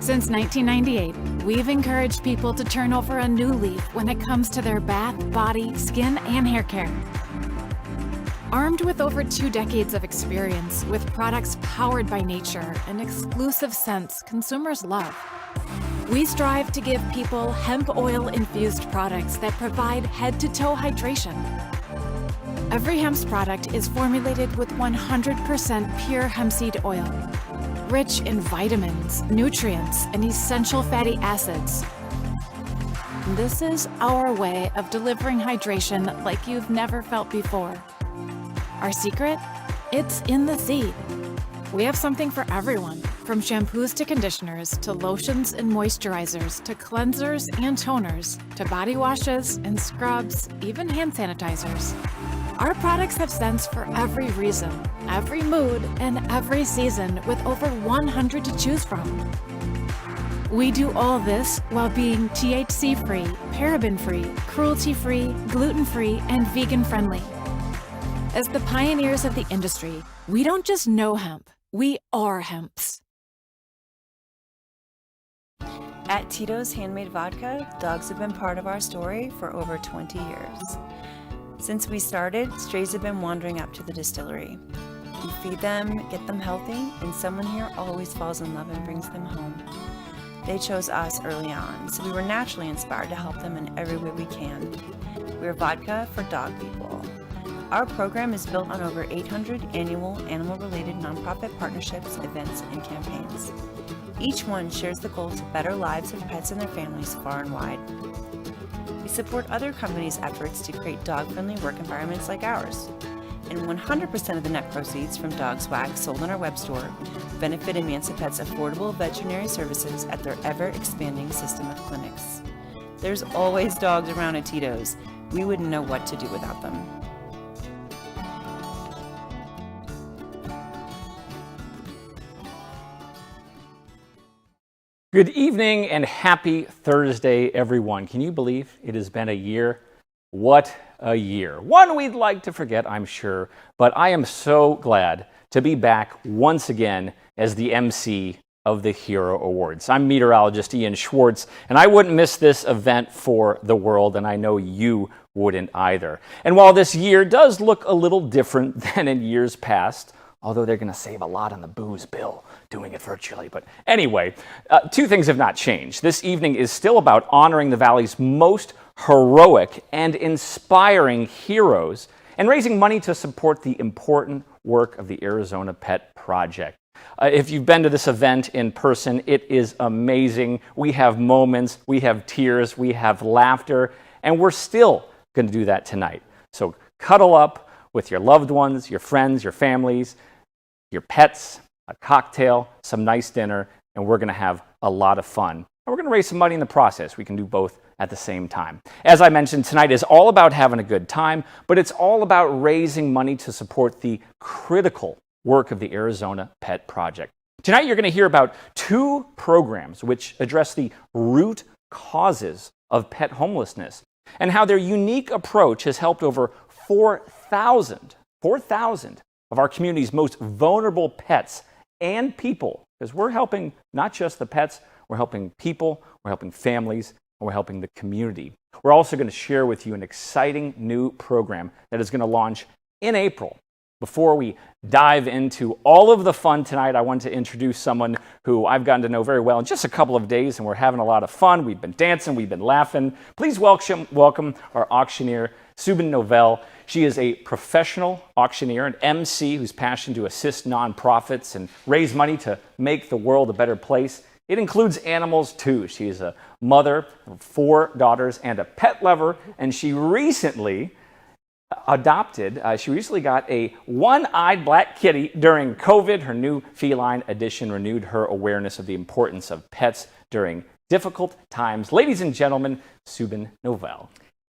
Since 1998, we've encouraged people to turn over a new leaf when it comes to their bath, body, skin, and hair care. Armed with over 2 decades of experience with products powered by nature and exclusive scents consumers love, we strive to give people hemp oil-infused products that provide head-to-toe hydration. Every hemp's product is formulated with 100% pure hemp seed oil, rich in vitamins, nutrients, and essential fatty acids. This is our way of delivering hydration like you've never felt before. Our secret? It's in the seed. We have something for everyone, from shampoos to conditioners, to lotions and moisturizers, to cleansers and toners, to body washes and scrubs, even hand sanitizers. Our products have scents for every reason, every mood, and every season, with over 100 to choose from. We do all this while being THC-free, paraben-free, cruelty-free, gluten-free, and vegan-friendly. As the pioneers of the industry, we don't just know hemp, we are hemps. At Tito's Handmade Vodka, dogs have been part of our story for over 20 years. Since we started, strays have been wandering up to the distillery. We feed them, get them healthy, and someone here always falls in love and brings them home. They chose us early on, so we were naturally inspired to help them in every way we can. We're vodka for dog people. Our program is built on over 800 annual animal-related nonprofit partnerships, events, and campaigns. Each one shares the goal to better lives of pets and their families far and wide. We support other companies' efforts to create dog-friendly work environments like ours. And 100% of the net proceeds from Dogs Wax sold on our web store benefit Emancipet's affordable veterinary services at their ever-expanding system of clinics. There's always dogs around at Tito's. We wouldn't know what to do without them. Good evening and happy Thursday, everyone. Can you believe it has been a year? What a year. One we'd like to forget, I'm sure, but I am so glad to be back once again as the MC of the Hero Awards. I'm meteorologist Ian Schwartz, and I wouldn't miss this event for the world, and I know you wouldn't either. And while this year does look a little different than in years past, although they're going to save a lot on the booze bill doing it virtually. But anyway, 2 things have not changed. This evening is still about honoring the Valley's most heroic and inspiring heroes and raising money to support the important work of the Arizona Pet Project. If you've been to this event in person, it is amazing. We have moments, we have tears, we have laughter, and we're still going to do that tonight. So cuddle up with your loved ones, your friends, your families, your pets, a cocktail, some nice dinner, and we're going to have a lot of fun. And we're going to raise some money in the process. We can do both at the same time. As I mentioned, tonight is all about having a good time, but it's all about raising money to support the critical work of the Arizona Pet Project. Tonight you're going to hear about 2 programs which address the root causes of pet homelessness and how their unique approach has helped over 4,000 of our community's most vulnerable pets and people, because we're helping not just the pets, we're helping people, we're helping families, and we're helping the community. We're also going to share with you an exciting new program that is going to launch in April. Before we dive into all of the fun tonight, I want to introduce someone who I've gotten to know very well in just a couple of days, and we're having a lot of fun. We've been dancing, we've been laughing. Please welcome our auctioneer, Subyn Novelle. She is a professional auctioneer, an MC who's passionate to assist nonprofits and raise money to make the world a better place. It includes animals too. She is a mother of 4 daughters and a pet lover, and she recently got a one-eyed black kitty during COVID. Her new feline addition renewed her awareness of the importance of pets during difficult times. Ladies and gentlemen, Subyn Novelle.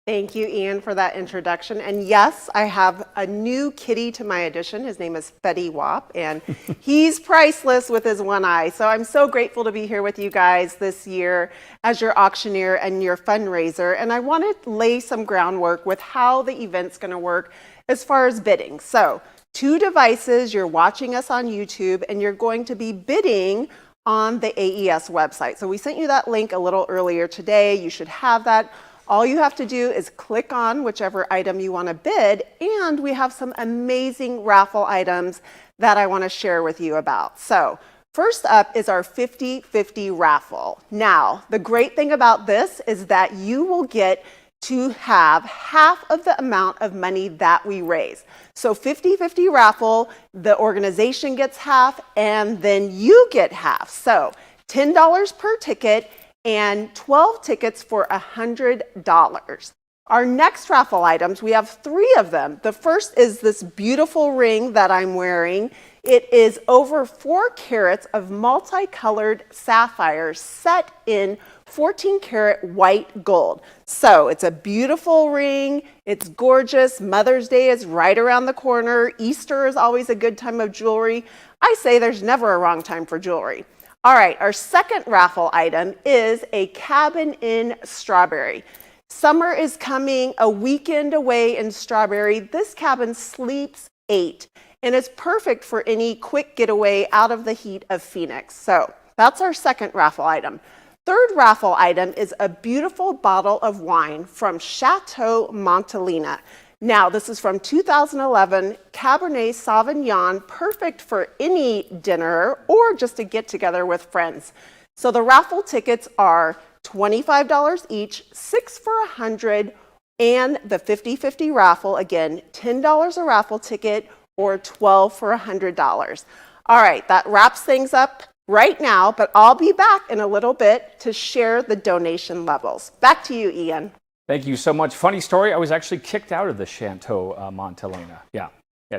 Thank you, Ian, for that introduction. And yes, I have a new kitty to my addition. His name is Fetty Wap, and he's priceless with his one eye. So I'm so grateful to be here with you guys this year as your auctioneer and your fundraiser. And I want to lay some groundwork with how the event's going to work as far as bidding. So 2 devices, you're watching us on YouTube, and you're going to be bidding on the AES website. So we sent you that link a little earlier today. You should have that. All you have to do is click on whichever item you want to bid, and we have some amazing raffle items that I want to share with you about. So first up is our 50-50 raffle. Now, the great thing about this is that you will get to have half of the amount of money that we raise. So 50-50 raffle, the organization gets half and then you get half. So $10 per ticket and 12 tickets for $100. Our next raffle items, we have 3 of them. The first is this beautiful ring that I'm wearing. It is over 4 carats of multicolored sapphires set in 14 karat white gold. So it's a beautiful ring. It's gorgeous. Mother's Day is right around the corner. Easter is always a good time of jewelry. I say there's never a wrong time for jewelry. All right, our second raffle item is a cabin in Strawberry. Summer is coming, a weekend away in Strawberry. This cabin sleeps 8, and it's perfect for any quick getaway out of the heat of Phoenix. So that's our second raffle item. Third raffle item is a beautiful bottle of wine from Chateau Montelena. Now, this is from 2011 Cabernet Sauvignon, perfect for any dinner or just a get-together with friends. So the raffle tickets are $25 each, 6 for $100, and the 50-50 raffle, again, $10 a raffle ticket or 12 for $100. All right, that wraps things up right now, but I'll be back in a little bit to share the donation levels. Back to you, Ian. Thank you so much. Funny story, I was actually kicked out of the Chateau Montelena. Yeah,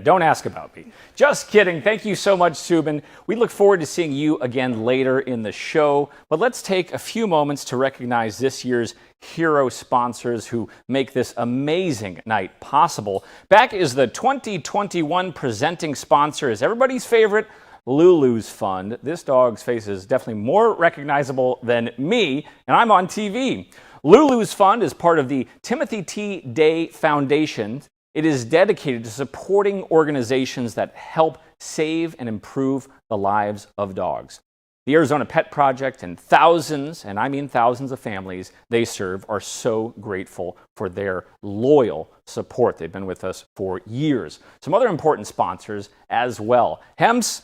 don't ask about me. Just kidding. Thank you so much, Subyn. We look forward to seeing you again later in the show. But let's take a few moments to recognize this year's hero sponsors who make this amazing night possible. Back is the 2021 presenting sponsor is everybody's favorite, Lulu's Fund. This dog's face is definitely more recognizable than me, and I'm on TV. Lulu's Fund is part of the Timothy T. Day Foundation. It is dedicated to supporting organizations that help save and improve the lives of dogs. The Arizona Pet Project and thousands, and I mean thousands of families they serve are so grateful for their loyal support. They've been with us for years. Some other important sponsors as well. Hems.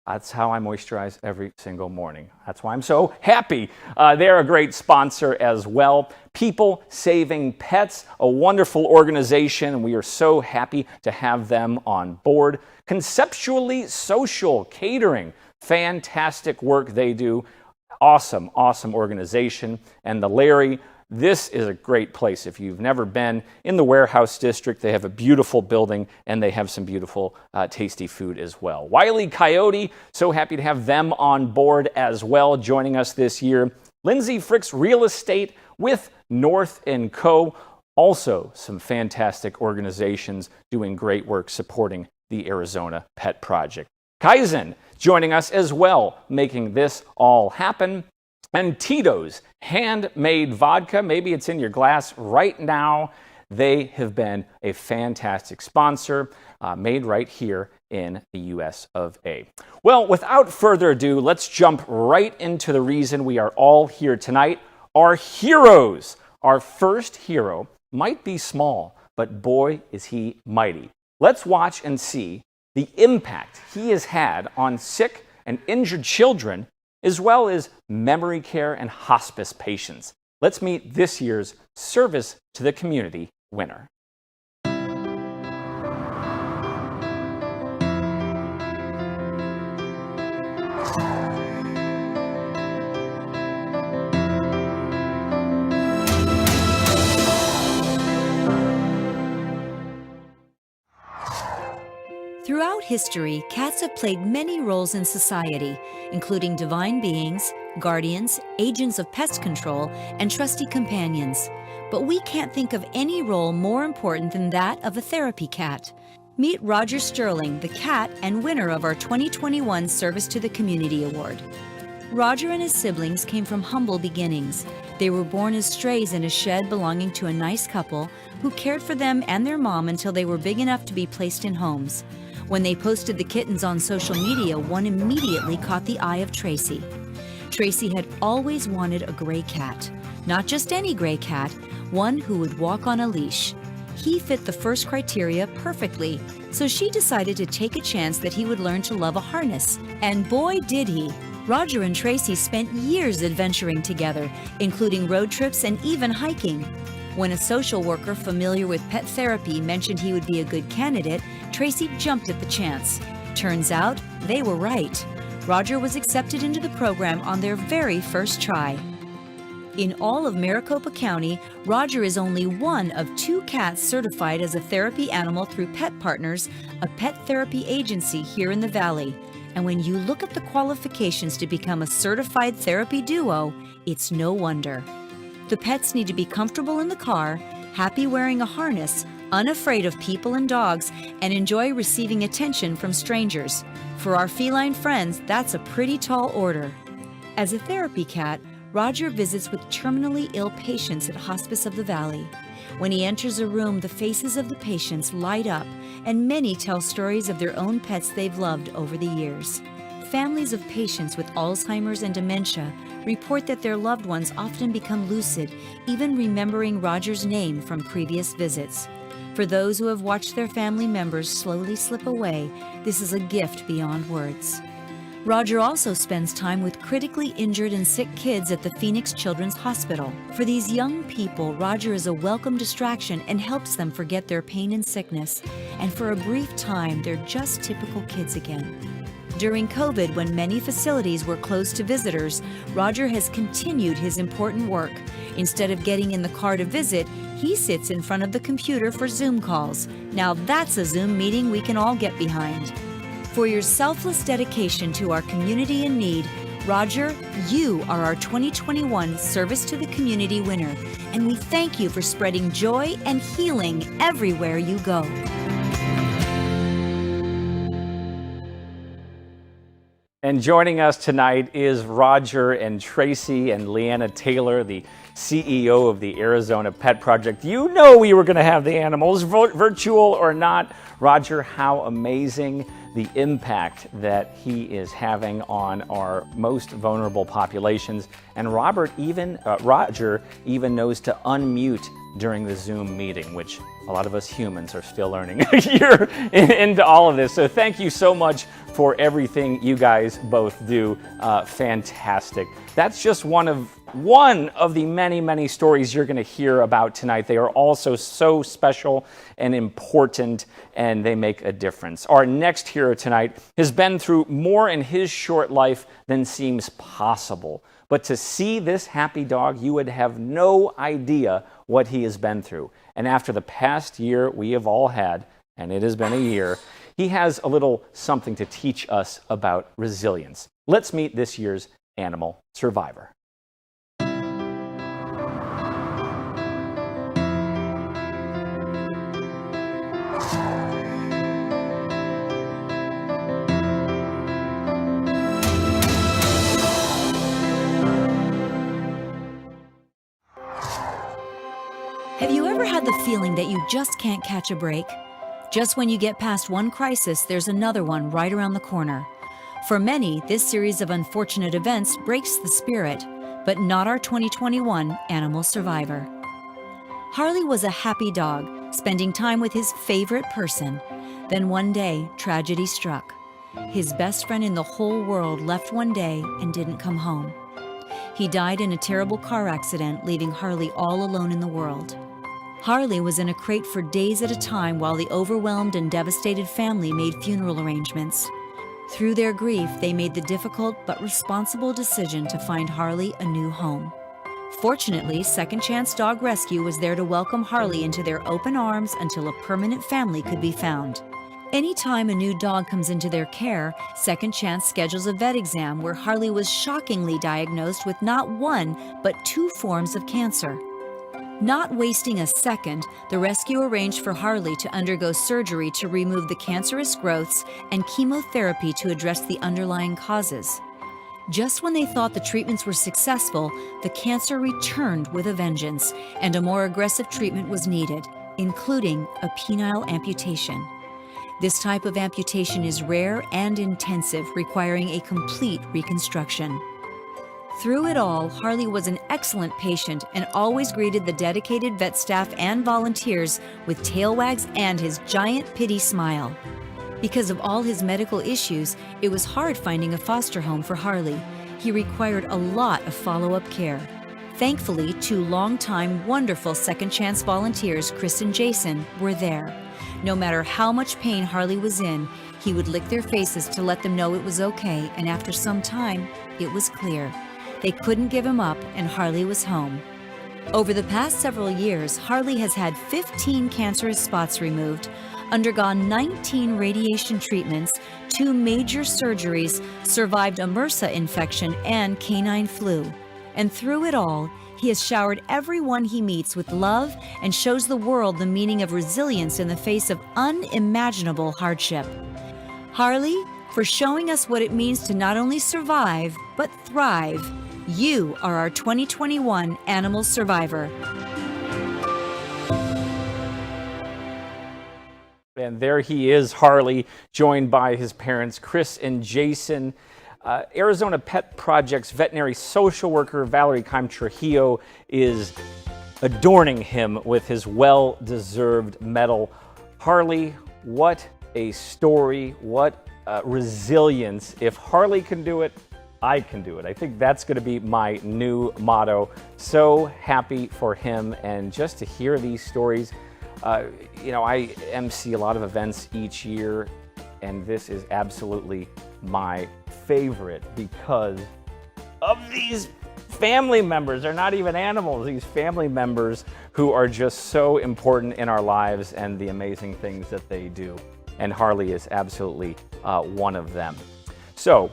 That's how I moisturize every single morning. That's why I'm so happy. They're a great sponsor as well. People Saving Pets, a wonderful organization, and we are so happy to have them on board. Conceptually Social Catering, fantastic work they do. Awesome, awesome organization. And the Larry, this is a great place. If you've never been in the Warehouse District, they have a beautiful building and they have some beautiful, tasty food as well. Wile E. Coyote, so happy to have them on board as well, joining us this year. Lindsay Frick's Real Estate with North & Co. Also some fantastic organizations doing great work supporting the Arizona Pet Project. Kaizen joining us as well, making this all happen. And Tito's Handmade Vodka, maybe it's in your glass right now. They have been a fantastic sponsor, made right here in the US of A. Well, without further ado, let's jump right into the reason we are all here tonight. Our heroes. Our first hero might be small, but boy, is he mighty. Let's watch and see the impact he has had on sick and injured children, as well as memory care and hospice patients. Let's meet this year's Service to the Community winner. Throughout history, cats have played many roles in society, including divine beings, guardians, agents of pest control, and trusty companions. But we can't think of any role more important than that of a therapy cat. Meet Roger Sterling, the cat and winner of our 2021 Service to the Community Award. Roger and his siblings came from humble beginnings. They were born as strays in a shed belonging to a nice couple who cared for them and their mom until they were big enough to be placed in homes. When they posted the kittens on social media, one immediately caught the eye of Tracy. Tracy had always wanted a gray cat. Not just any gray cat, one who would walk on a leash. He fit the first criteria perfectly, so she decided to take a chance that he would learn to love a harness. And boy, did he! Roger and Tracy spent years adventuring together, including road trips and even hiking. When a social worker familiar with pet therapy mentioned he would be a good candidate, Tracy jumped at the chance. Turns out, they were right. Roger was accepted into the program on their very first try. In all of Maricopa County, Roger is only one of 2 cats certified as a therapy animal through Pet Partners, a pet therapy agency here in the Valley. And when you look at the qualifications to become a certified therapy duo, it's no wonder. The pets need to be comfortable in the car, happy wearing a harness, unafraid of people and dogs, and enjoy receiving attention from strangers. For our feline friends, that's a pretty tall order. As a therapy cat, Roger visits with terminally ill patients at Hospice of the Valley. When he enters a room, the faces of the patients light up, and many tell stories of their own pets they've loved over the years. Families of patients with Alzheimer's and dementia report that their loved ones often become lucid, even remembering Roger's name from previous visits. For those who have watched their family members slowly slip away, this is a gift beyond words. Roger also spends time with critically injured and sick kids at the Phoenix Children's Hospital. For these young people, Roger is a welcome distraction and helps them forget their pain and sickness. And for a brief time, they're just typical kids again. During COVID, when many facilities were closed to visitors, Roger has continued his important work. Instead of getting in the car to visit, he sits in front of the computer for Zoom calls. Now that's a Zoom meeting we can all get behind. For your selfless dedication to our community in need, Roger, you are our 2021 Service to the Community winner, and we thank you for spreading joy and healing everywhere you go. And joining us tonight is Roger and Tracy and Leanna Taylor, the CEO of the Arizona Pet Project. You know we were going to have the animals, virtual or not. Roger, how amazing the impact that he is having on our most vulnerable populations. And Roger even knows to unmute during the Zoom meeting, which a lot of us humans are still learning here into all of this. So thank you so much for everything you guys both do. Fantastic. That's just one of the many, many stories you're going to hear about tonight. They are also so special and important, and they make a difference. Our next hero tonight has been through more in his short life than seems possible. But to see this happy dog, you would have no idea what he has been through. And after the past year we have all had, and it has been a year, he has a little something to teach us about resilience. Let's meet this year's animal survivor. Have you ever had the feeling that you just can't catch a break? Just when you get past one crisis, there's another one right around the corner. For many, this series of unfortunate events breaks the spirit, but not our 2021 animal survivor. Harley was a happy dog, spending time with his favorite person. Then one day, tragedy struck. His best friend in the whole world left one day and didn't come home. He died in a terrible car accident, leaving Harley all alone in the world. Harley was in a crate for days at a time while the overwhelmed and devastated family made funeral arrangements. Through their grief, they made the difficult but responsible decision to find Harley a new home. Fortunately, Second Chance Dog Rescue was there to welcome Harley into their open arms until a permanent family could be found. Anytime a new dog comes into their care, Second Chance schedules a vet exam where Harley was shockingly diagnosed with not one, but 2 forms of cancer. Not wasting a second, the rescue arranged for Harley to undergo surgery to remove the cancerous growths and chemotherapy to address the underlying causes. Just when they thought the treatments were successful, the cancer returned with a vengeance, and a more aggressive treatment was needed, including a penile amputation. This type of amputation is rare and intensive, requiring a complete reconstruction. Through it all, Harley was an excellent patient and always greeted the dedicated vet staff and volunteers with tail wags and his giant pity smile. Because of all his medical issues, it was hard finding a foster home for Harley. He required a lot of follow-up care. Thankfully, 2 longtime, wonderful second chance volunteers, Chris and Jason, were there. No matter how much pain Harley was in, he would lick their faces to let them know it was okay, and after some time, it was clear. They couldn't give him up, and Harley was home. Over the past several years, Harley has had 15 cancerous spots removed, undergone 19 radiation treatments, 2 major surgeries, survived a MRSA infection and canine flu. And through it all, he has showered everyone he meets with love and shows the world the meaning of resilience in the face of unimaginable hardship. Harley, for showing us what it means to not only survive, but thrive. You are our 2021 Animal Survivor. And there he is, Harley, joined by his parents, Chris and Jason. Arizona Pet Project's veterinary social worker, Valerie Keim-Trujillo, is adorning him with his well-deserved medal. Harley, what a story, what resilience. If Harley can do it, I can do it. I think that's going to be my new motto. So happy for him, and just to hear these stories. I MC a lot of events each year, and this is absolutely my favorite because of these family members. They're not even animals, these family members who are just so important in our lives and the amazing things that they do. And Harley is absolutely one of them. So,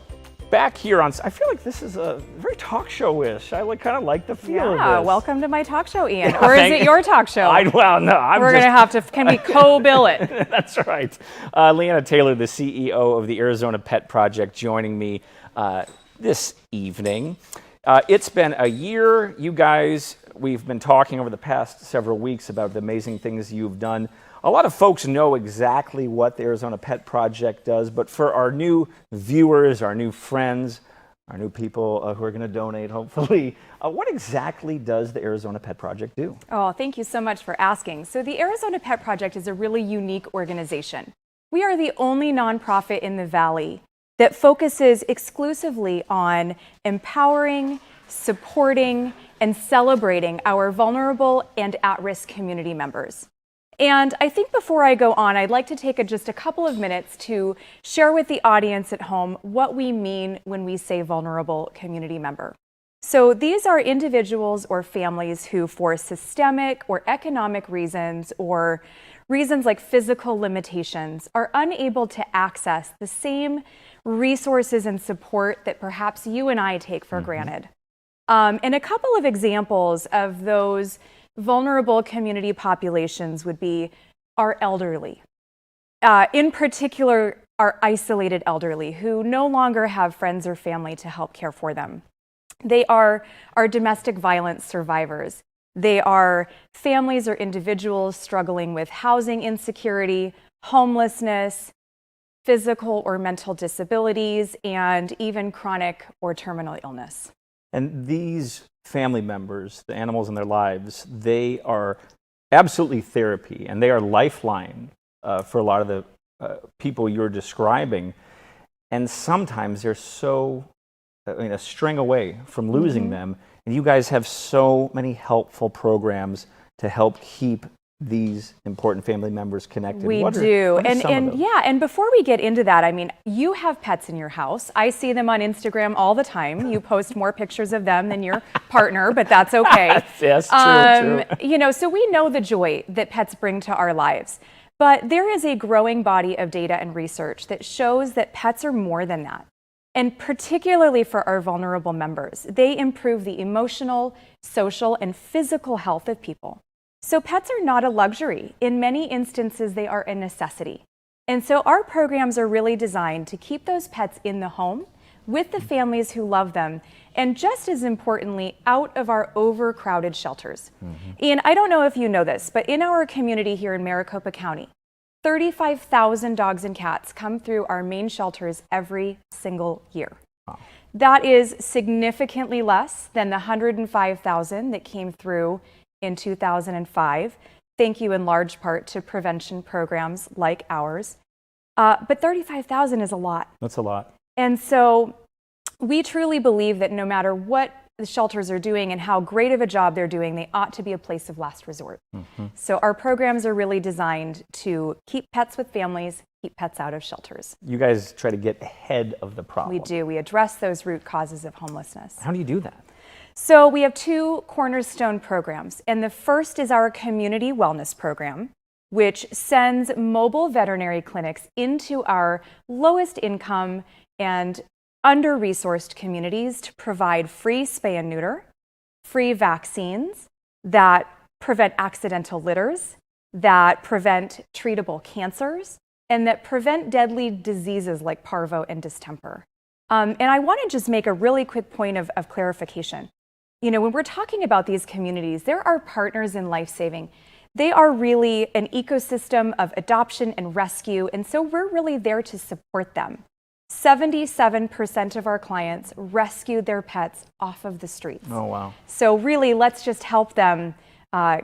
back here on, I feel like this is a very talk show-ish. I kind of like the feel of this. Yeah, welcome to my talk show, Ian. Or is it your talk show? We're going to have to, can we co-bill it? That's right. Leanna Taylor, the CEO of the Arizona Pet Project, joining me this evening. It's been a year, you guys. We've been talking over the past several weeks about the amazing things you've done. A lot of folks know exactly what the Arizona Pet Project does, but for our new viewers, our new friends, our new people who are going to donate, hopefully, what exactly does the Arizona Pet Project do? Oh, thank you so much for asking. So the Arizona Pet Project is a really unique organization. We are the only nonprofit in the Valley that focuses exclusively on empowering, supporting, and celebrating our vulnerable and at-risk community members. And I think before I go on, I'd like to take just a couple of minutes to share with the audience at home what we mean when we say vulnerable community member. So these are individuals or families who, for systemic or economic reasons or reasons like physical limitations, are unable to access the same resources and support that perhaps you and I take for granted. And a couple of examples of those vulnerable community populations would be our elderly. In particular, our isolated elderly who no longer have friends or family to help care for them. They are our domestic violence survivors. They are families or individuals struggling with housing insecurity, homelessness, physical or mental disabilities, and even chronic or terminal illness. And these family members, the animals in their lives, they are absolutely therapy, and they are lifeline for a lot of the people you're describing. And sometimes they're so, a string away from losing them. And you guys have so many helpful programs to help keep these important family members connected. We do. And before we get into that, I mean, you have pets in your house. I see them on Instagram all the time. You post more pictures of them than your partner, but that's okay. Yes, true. You know, so we know the joy that pets bring to our lives. But there is a growing body of data and research that shows that pets are more than that. And particularly for our vulnerable members, they improve the emotional, social, and physical health of people. So pets are not a luxury. In many instances, they are a necessity. And so our programs are really designed to keep those pets in the home with the families who love them, and just as importantly, out of our overcrowded shelters. And I don't know if you know this, but in our community here in Maricopa County, 35,000 dogs and cats come through our main shelters every single year. That is significantly less than the 105,000 that came through in 2005. Thank you in large part to prevention programs like ours. But 35,000 is a lot. That's a lot. And so we truly believe that no matter what the shelters are doing and how great of a job they're doing, they ought to be a place of last resort. So our programs are really designed to keep pets with families, keep pets out of shelters. You guys try to get ahead of the problem. We do. We address those root causes of homelessness. How do you do that? So we have two cornerstone programs, and the first is our community wellness program, which sends mobile veterinary clinics into our lowest income and under-resourced communities to provide free spay and neuter, free vaccines that prevent accidental litters, that prevent treatable cancers, and that prevent deadly diseases like parvo and distemper. And I want to just make a really quick point of clarification. You know, when we're talking about these communities, they're our partners in life-saving. They are really an ecosystem of adoption and rescue, and so we're really there to support them. 77% of our clients rescued their pets off of the streets. Oh, wow. So really, let's just help them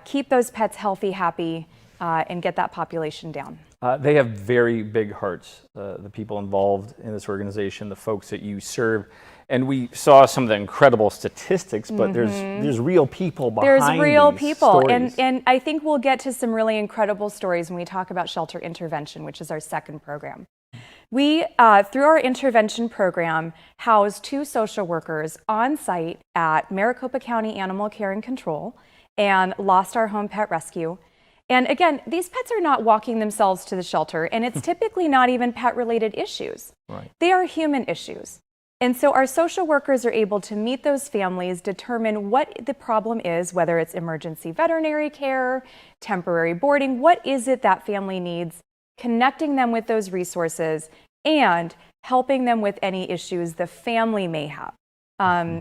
keep those pets healthy, happy, and get that population down. They have very big hearts, the people involved in this organization, the folks that you serve. And we saw some of the incredible statistics, but there's real people behind There's real these people. stories. And I think we'll get to some really incredible stories when we talk about shelter intervention, which is our second program. We, through our intervention program, house 2 social workers on site at Maricopa County Animal Care and Control and Lost Our Home Pet Rescue. And again, these pets are not walking themselves to the shelter, and it's typically not even pet-related issues. Right. They are human issues. And so our social workers are able to meet those families, determine what the problem is, whether it's emergency veterinary care, temporary boarding, what is it that family needs, connecting them with those resources, and helping them with any issues the family may have.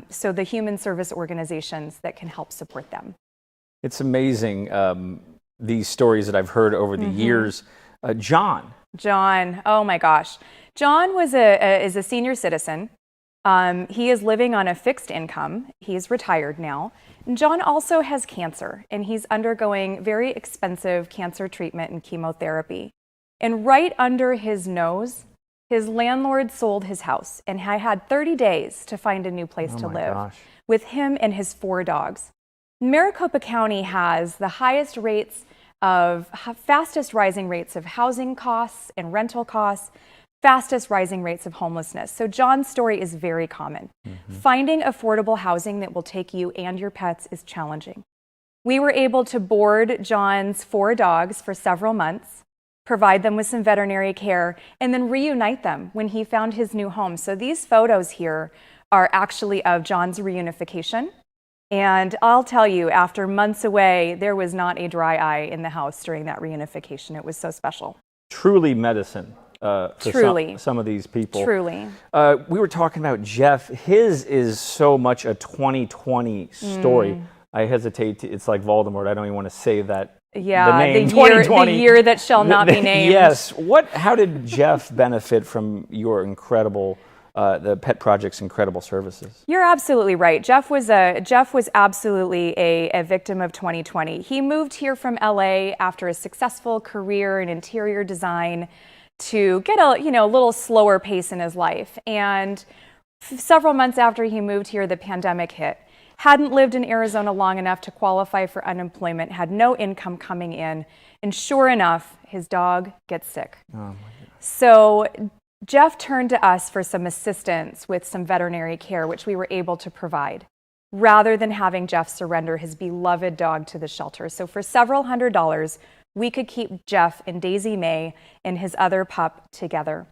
So the human service organizations that can help support them. It's amazing, these stories that I've heard over the years. John, oh my gosh. John is a senior citizen. He is living on a fixed income. He's retired now. And John also has cancer, and he's undergoing very expensive cancer treatment and chemotherapy. And right under his nose, his landlord sold his house, and I had 30 days to find a new place to live with him and his 4 dogs. Maricopa County has the highest rates of, fastest rising rates of housing costs and rental costs, fastest rising rates of homelessness. So John's story is very common. Finding affordable housing that will take you and your pets is challenging. We were able to board John's 4 dogs for several months, provide them with some veterinary care, and then reunite them when he found his new home. So these photos here are actually of John's reunification. And I'll tell you, after months away, there was not a dry eye in the house during that reunification. It was so special. Truly medicine. Truly. Some of these people. Truly. We were talking about Jeff. His is so much a 2020 story. I hesitate to, it's like Voldemort. I don't even want to say that. Yeah, the name, the 2020. year that shall not be named. Yes. How did Jeff benefit from your incredible, the Pet Project's incredible services? You're absolutely right. Jeff was absolutely a victim of 2020. He moved here from LA after a successful career in interior design to get a little slower pace in his life. And several months after he moved here, the pandemic hit. Hadn't lived in Arizona long enough to qualify for unemployment, had no income coming in, and sure enough, his dog gets sick. Oh my God. So Jeff turned to us for some assistance with some veterinary care, which we were able to provide, rather than having Jeff surrender his beloved dog to the shelter. So for several $100s, we could keep Jeff and Daisy May and his other pup together.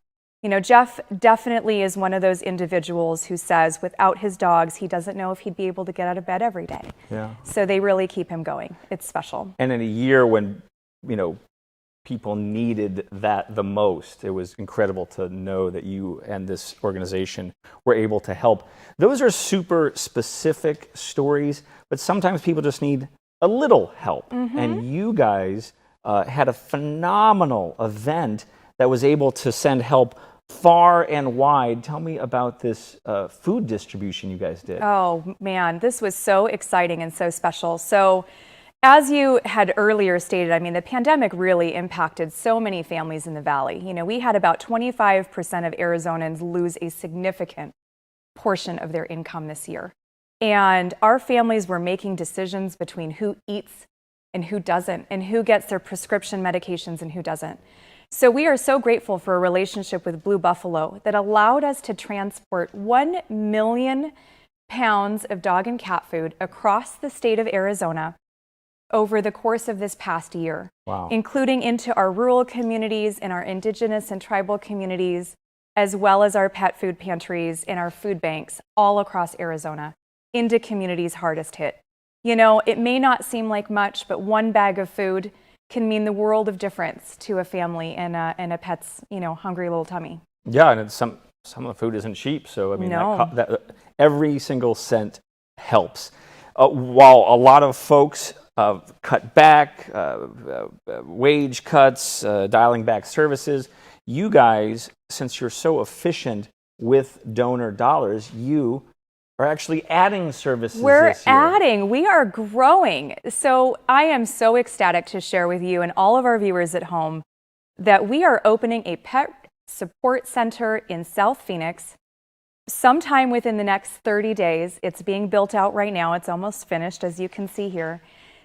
You know, Jeff definitely is one of those individuals who says without his dogs, he doesn't know if he'd be able to get out of bed every day. Yeah. So they really keep him going. It's special. And in a year when, people needed that the most, it was incredible to know that you and this organization were able to help. Those are super specific stories, but sometimes people just need a little help. And you guys had a phenomenal event that was able to send help far and wide. Tell me about this food distribution you guys did. Oh man, this was so exciting and so special. So as you had earlier stated, I mean, the pandemic really impacted so many families in the Valley. You know, we had about 25% of Arizonans lose a significant portion of their income this year. And our families were making decisions between who eats and who doesn't, and who gets their prescription medications and who doesn't. So we are so grateful for a relationship with Blue Buffalo that allowed us to transport 1 million pounds of dog and cat food across the state of Arizona over the course of this past year, Wow. including into our rural communities and our indigenous and tribal communities, as well as our pet food pantries and our food banks all across Arizona into communities hardest hit. You know, it may not seem like much, but one bag of food can mean the world of difference to a family and a pet's, you know, hungry little tummy. Yeah, and some of the food isn't cheap, so I mean, No. that every single cent helps. While a lot of folks cut back, wage cuts, dialing back services, you guys, since you're so efficient with donor dollars, you are actually adding services We're this year. adding, we are growing. So I am so ecstatic to share with you and all of our viewers at home that we are opening a pet support center in South Phoenix sometime within the next 30 days. It's being built out right now. It's almost finished, as you can see here.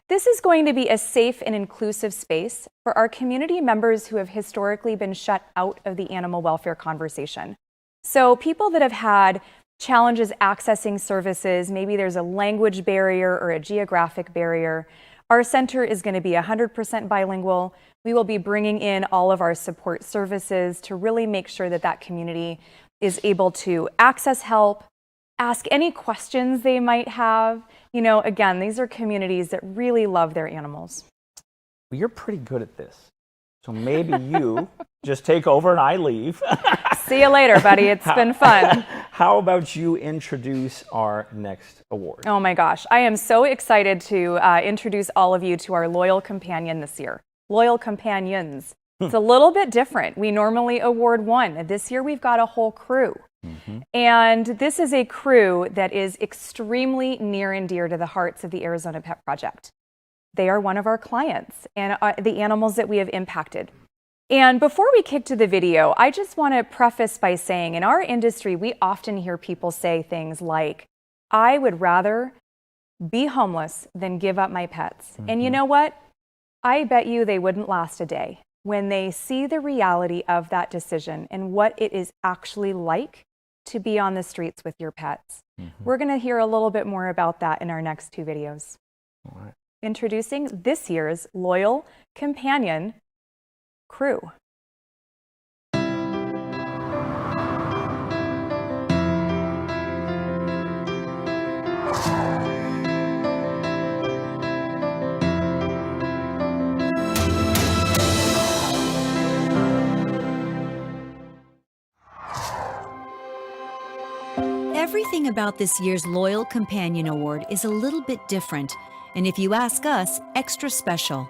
This is going to be a safe and inclusive space for our community members who have historically been shut out of the animal welfare conversation. So people that have had challenges accessing services, maybe there's a language barrier or a geographic barrier. Our center is going to be 100% bilingual. We will be bringing in all of our support services to really make sure that that community is able to access help, ask any questions they might have. You know, again, these are communities that really love their animals. Well, you're pretty good at this. So maybe you just take over and I leave. See you later, buddy. It's been fun. How about you introduce our next award? Oh my gosh. I am so excited to introduce all of you to our Loyal Companion this year. Loyal Companions. It's a little bit different. We normally award one. This year we've got a whole crew. And this is a crew that is extremely near and dear to the hearts of the Arizona Pet Project. They are one of our clients and the animals that we have impacted. And before we kick to the video, I just want to preface by saying in our industry, we often hear people say things like, I would rather be homeless than give up my pets. And you know what? I bet you they wouldn't last a day when they see the reality of that decision and what it is actually like to be on the streets with your pets. We're going to hear a little bit more about that in our next two videos. All right. Introducing this year's Loyal Companion crew. Everything about this year's Loyal Companion Award is a little bit different, and if you ask us, extra special.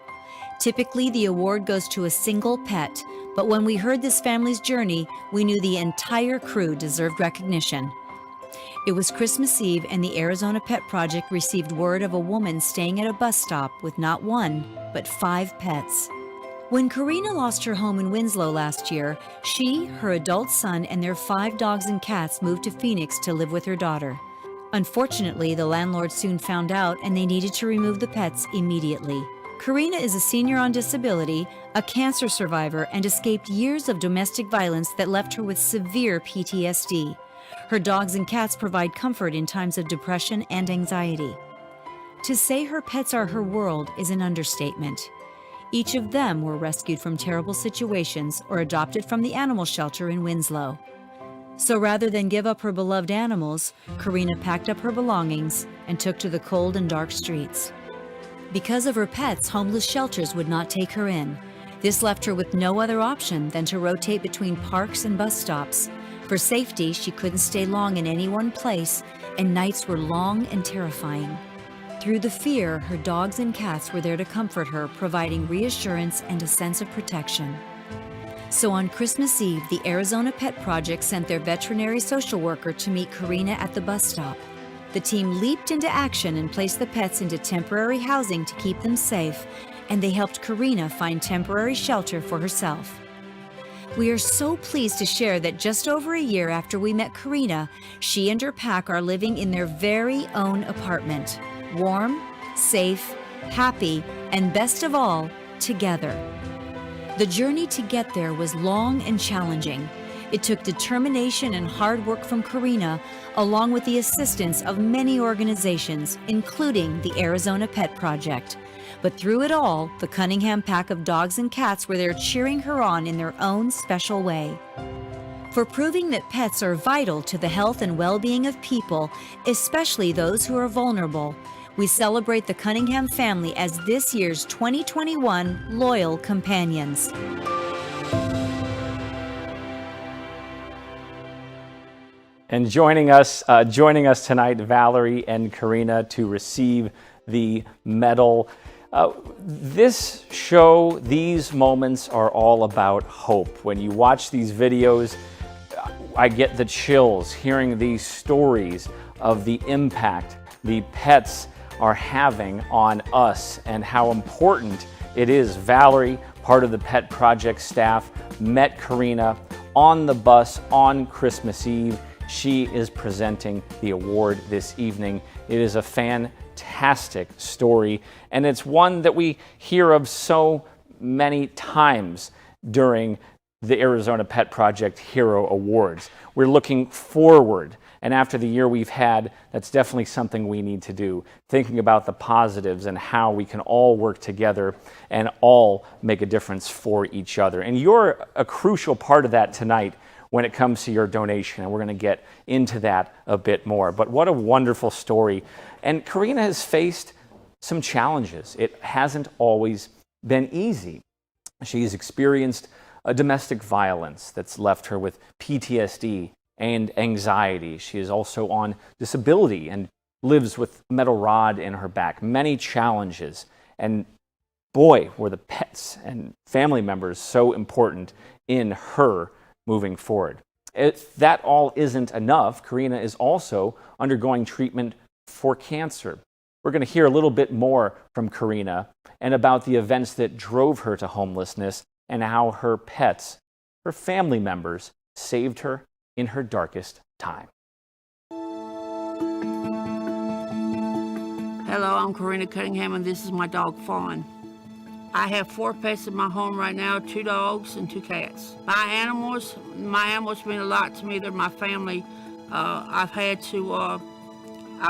Typically, the award goes to a single pet, but when we heard this family's journey, we knew the entire crew deserved recognition. It was Christmas Eve, and the Arizona Pet Project received word of a woman staying at a bus stop with not one, but 5 pets. When Karina lost her home in Winslow last year, she, her adult son, and their 5 dogs and cats moved to Phoenix to live with her daughter. Unfortunately, the landlord soon found out and they needed to remove the pets immediately. Karina is a senior on disability, a cancer survivor, and escaped years of domestic violence that left her with severe PTSD. Her dogs and cats provide comfort in times of depression and anxiety. To say her pets are her world is an understatement. Each of them were rescued from terrible situations or adopted from the animal shelter in Winslow. So rather than give up her beloved animals, Karina packed up her belongings and took to the cold and dark streets. Because of her pets, homeless shelters would not take her in. This left her with no other option than to rotate between parks and bus stops. For safety, she couldn't stay long in any one place, and nights were long and terrifying. Through the fear, her dogs and cats were there to comfort her, providing reassurance and a sense of protection. So on Christmas Eve, the Arizona Pet Project sent their veterinary social worker to meet Karina at the bus stop. The team leaped into action and placed the pets into temporary housing to keep them safe, and they helped Karina find temporary shelter for herself. We are so pleased to share that just over a year after we met Karina, she and her pack are living in their very own apartment. Warm, safe, happy, and best of all, together. The journey to get there was long and challenging. It took determination and hard work from Karina, along with the assistance of many organizations, including the Arizona Pet Project. But through it all, the Cunningham pack of dogs and cats were there cheering her on in their own special way. For proving that pets are vital to the health and well-being of people, especially those who are vulnerable, we celebrate the Cunningham family as this year's 2021 Loyal Companions. And joining us tonight, Valerie and Karina, to receive the medal. This show, these moments are all about hope. When you watch these videos, I get the chills hearing these stories of the impact the pets are having on us and how important it is. Valerie, part of the Pet Project staff, met Karina on the bus on Christmas Eve. She is presenting the award this evening. It is a fantastic story, and it's one that we hear of so many times during the Arizona Pet Project Hero Awards. We're looking forward, and after the year we've had, that's definitely something we need to do, thinking about the positives and how we can all work together and all make a difference for each other. And you're a crucial part of that tonight when it comes to your donation, and we're going to get into that a bit more. But what a wonderful story. And Karina has faced some challenges. It hasn't always been easy. She's experienced a domestic violence that's left her with PTSD and anxiety. She is also on disability and lives with a metal rod in her back. Many challenges. And boy, were the pets and family members so important in her moving forward. If that all isn't enough, Karina is also undergoing treatment for cancer. We're going to hear a little bit more from Karina and about the events that drove her to homelessness and how her pets, her family members, saved her in her darkest time. Hello, I'm Karina Cunningham, and this is my dog, Fawn. I have 4 pets in my home right now, 2 dogs and 2 cats. My animals mean a lot to me. They're my family. I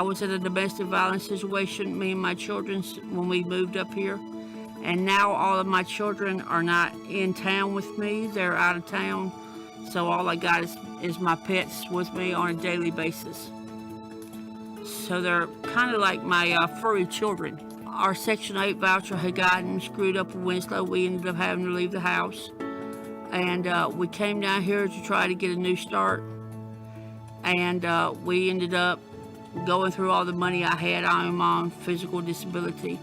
was in a domestic violence situation, me and my children, when we moved up here. And now all of my children are not in town with me. They're out of town. So all I got is my pets with me on a daily basis. So they're kind of like my furry children. Our Section 8 voucher had gotten screwed up in Winslow. We ended up having to leave the house. And we came down here to try to get a new start. And we ended up going through all the money I had. I'm on physical disability.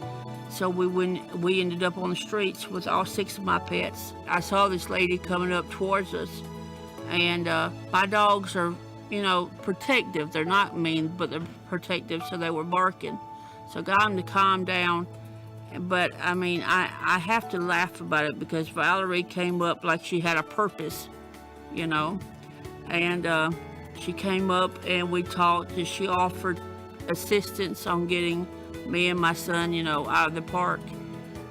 So we ended up on the streets with all 6 of my pets. I saw this lady coming up towards us. And my dogs are, protective. They're not mean, but they're protective, so they were barking. So I got them to calm down. But, I have to laugh about it because Valerie came up like she had a purpose, And she came up and we talked, and she offered assistance on getting me and my son, out of the park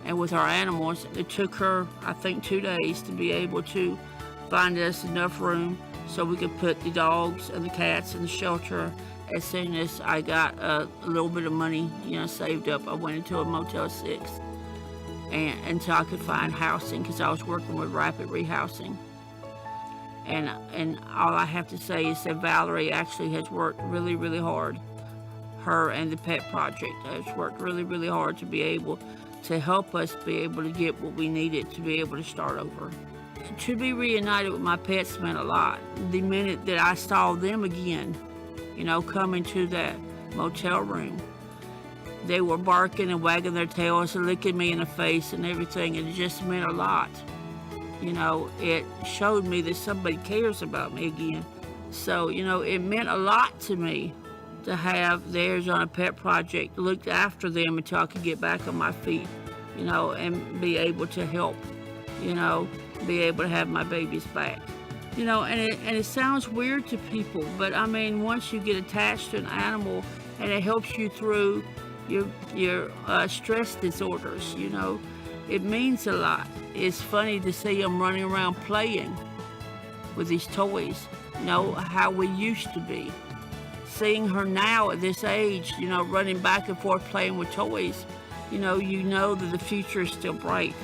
and with our animals. It took her, I think, 2 days to be able to find us enough room so we could put the dogs and the cats in the shelter. As soon as I got a little bit of money, saved up, I went into a Motel 6 until I could find housing, because I was working with rapid rehousing. And all I have to say is that Valerie actually has worked really, really hard. Her and the Pet Project has worked really, really hard to be able to help us be able to get what we needed to be able to start over. To be reunited with my pets meant a lot. The minute that I saw them again, coming to that motel room, they were barking and wagging their tails and licking me in the face and everything, and it just meant a lot. You know, it showed me that somebody cares about me again. So, you know, it meant a lot to me to have the Arizona Pet Project look after them until I could get back on my feet, you know, and be able to help, you know, be able to have my babies back. You know, and it sounds weird to people, but I mean, once you get attached to an animal and it helps you through your stress disorders, you know, it means a lot. It's funny to see them running around playing with these toys, you know, how we used to be. Seeing her now at this age, you know, running back and forth playing with toys, you know that the future is still bright.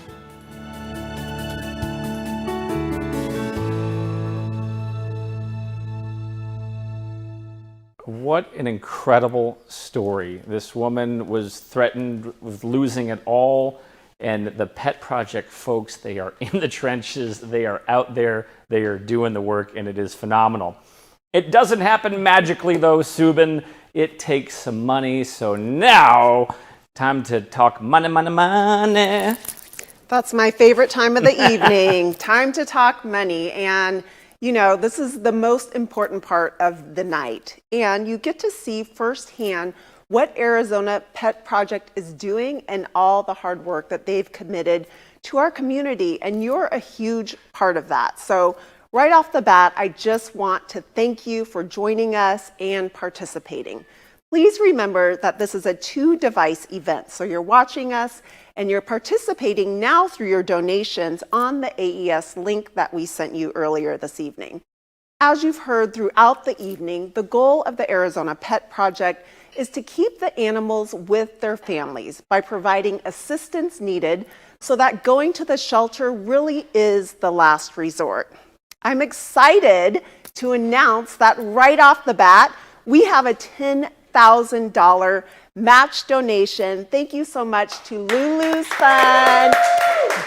What an incredible story. This woman was threatened with losing it all, and the Pet Project folks, they are in the trenches, they are out there, they are doing the work, and it is phenomenal. It doesn't happen magically though, Subyn. It takes some money, so now, time to talk money, money, money. That's my favorite time of the evening. Time to talk money. And you know, this is the most important part of the night. And you get to see firsthand what Arizona Pet Project is doing and all the hard work that they've committed to our community. And you're a huge part of that. So right off the bat, I just want to thank you for joining us and participating. Please remember that this is a 2-device event. So you're watching us and you're participating now through your donations on the AES link that we sent you earlier this evening. As you've heard throughout the evening, the goal of the Arizona Pet Project is to keep the animals with their families by providing assistance needed so that going to the shelter really is the last resort. I'm excited to announce that right off the bat, we have a $10,000 match donation. Thank you so much to Lulu's Fund.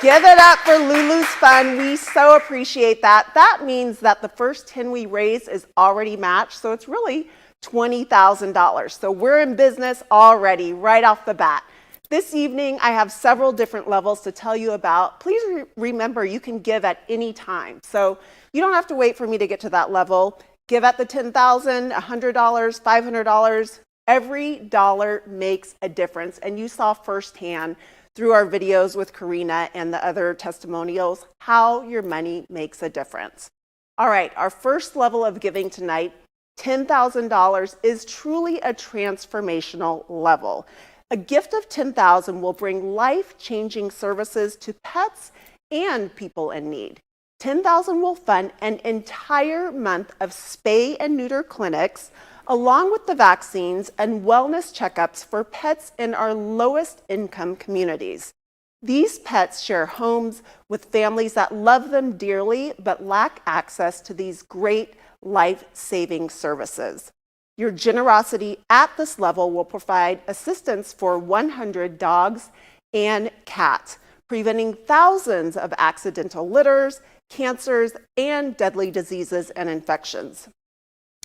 Give it up for Lulu's Fund. We so appreciate that. That means that the first 10 we raise is already matched, so it's really $20,000. So we're in business already, right off the bat. This evening, I have several different levels to tell you about. Please remember, you can give at any time. So you don't have to wait for me to get to that level. Give at the $10,000, $100, $500. Every dollar makes a difference. And you saw firsthand through our videos with Karina and the other testimonials how your money makes a difference. All right, our first level of giving tonight, $10,000, is truly a transformational level. A gift of $10,000 will bring life-changing services to pets and people in need. $10,000 will fund an entire month of spay and neuter clinics, along with the vaccines and wellness checkups for pets in our lowest income communities. These pets share homes with families that love them dearly but lack access to these great life-saving services. Your generosity at this level will provide assistance for 100 dogs and cats, preventing thousands of accidental litters, cancers, and deadly diseases and infections.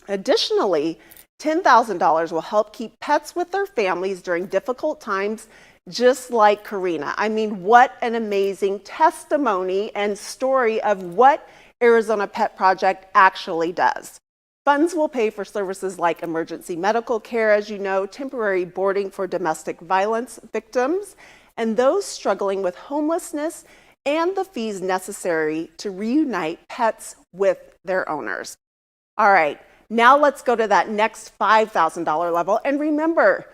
Additionally, $10,000 will help keep pets with their families during difficult times, just like Karina. I mean, what an amazing testimony and story of what Arizona Pet Project actually does. Funds will pay for services like emergency medical care, as you know, temporary boarding for domestic violence victims, and those struggling with homelessness, and the fees necessary to reunite pets with their owners. All right, now let's go to that next $5,000 level. And remember,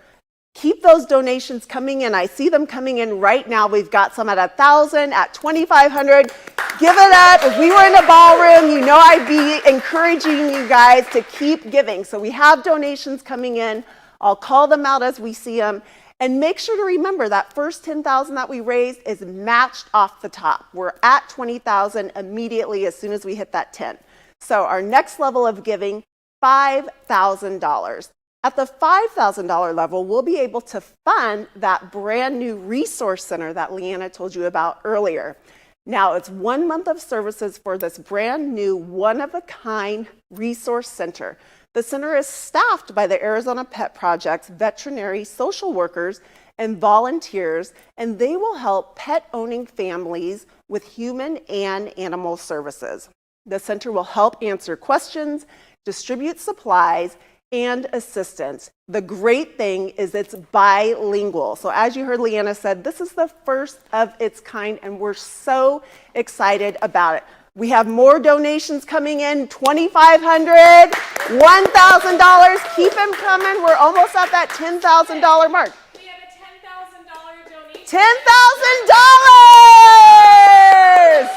keep those donations coming in. I see them coming in right now. We've got some at $1,000, at $2,500. Give it up. If we were in a ballroom, you know I'd be encouraging you guys to keep giving. So we have donations coming in. I'll call them out as we see them. And make sure to remember that first $10,000 that we raised is matched off the top. We're at $20,000 immediately as soon as we hit that 10. So our next level of giving, $5,000. At the $5,000 level, we'll be able to fund that brand new resource center that Leanna told you about earlier. Now, it's 1 month of services for this brand new one-of-a-kind resource center. The center is staffed by the Arizona Pet Project's veterinary social workers and volunteers, and they will help pet-owning families with human and animal services. The center will help answer questions, distribute supplies, and assistance. The great thing is it's bilingual. So as you heard Leanna said, this is the first of its kind, and we're so excited about it. We have more donations coming in, $2,500, $1,000. Keep them coming. We're almost at that $10,000 mark. We have a $10,000 donation. $10,000!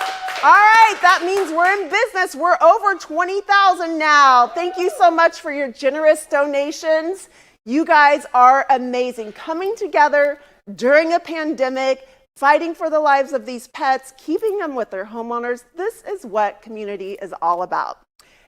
All right, that means we're in business. We're over 20,000 now. Thank you so much for your generous donations. You guys are amazing. Coming together during a pandemic, fighting for the lives of these pets, keeping them with their homeowners. This is what community is all about.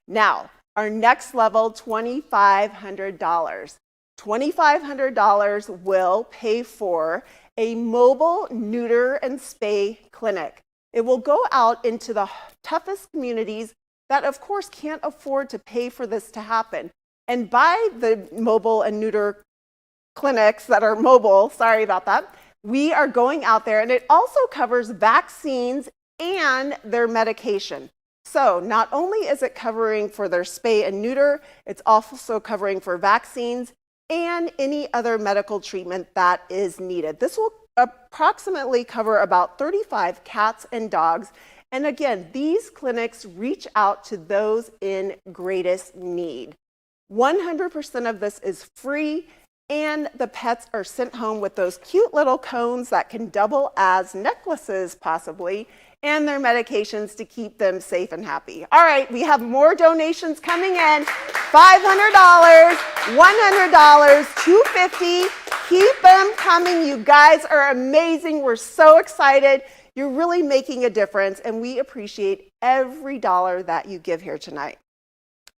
Now, our next level, $2,500. $2,500 will pay for a mobile neuter and spay clinic. It will go out into the toughest communities that, of course, can't afford to pay for this to happen. And by the mobile and neuter clinics that are mobile, sorry about that, we are going out there, and it also covers vaccines and their medication. So not only is it covering for their spay and neuter, it's also covering for vaccines and any other medical treatment that is needed. This will approximately cover about 35 cats and dogs. And again, these clinics reach out to those in greatest need. 100% of this is free, and the pets are sent home with those cute little cones that can double as necklaces possibly, and their medications to keep them safe and happy. All right, we have more donations coming in. $500, $100, $250. Keep them coming. You guys are amazing. We're so excited. You're really making a difference, and we appreciate every dollar that you give here tonight.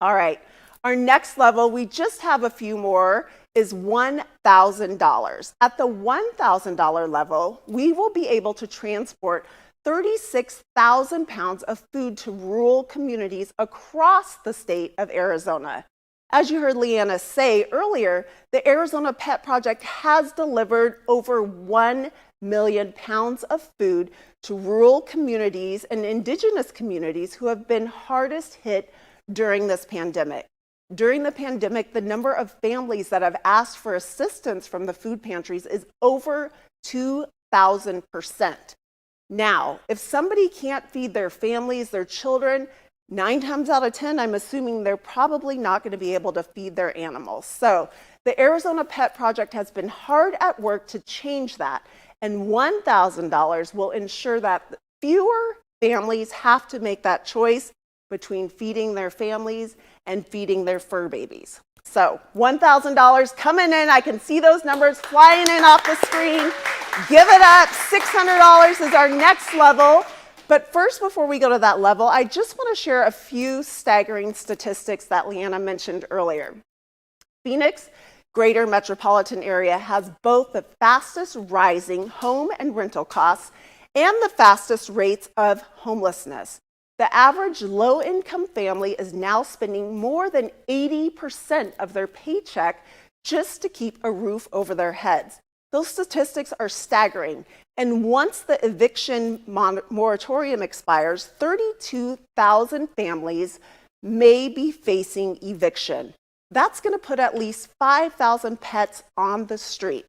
All right, our next level, we just have a few more, is $1,000. At the $1,000 level, we will be able to transport 36,000 pounds of food to rural communities across the state of Arizona. As you heard Leanna say earlier, the Arizona Pet Project has delivered over 1 million pounds of food to rural communities and indigenous communities who have been hardest hit during this pandemic. During the pandemic, the number of families that have asked for assistance from the food pantries is over 2,000%. Now, if somebody can't feed their families, their children, 9 times out of 10, I'm assuming they're probably not going to be able to feed their animals. So the Arizona Pet Project has been hard at work to change that, and $1,000 will ensure that fewer families have to make that choice between feeding their families and feeding their fur babies. So $1,000 coming in. I can see those numbers flying in off the screen. Give it up. $600 is our next level. But first, before we go to that level, I just want to share a few staggering statistics that Leanna mentioned earlier. Phoenix, greater metropolitan area, has both the fastest rising home and rental costs and the fastest rates of homelessness. The average low-income family is now spending more than 80% of their paycheck just to keep a roof over their heads. Those statistics are staggering. And once the eviction moratorium expires, 32,000 families may be facing eviction. That's going to put at least 5,000 pets on the street.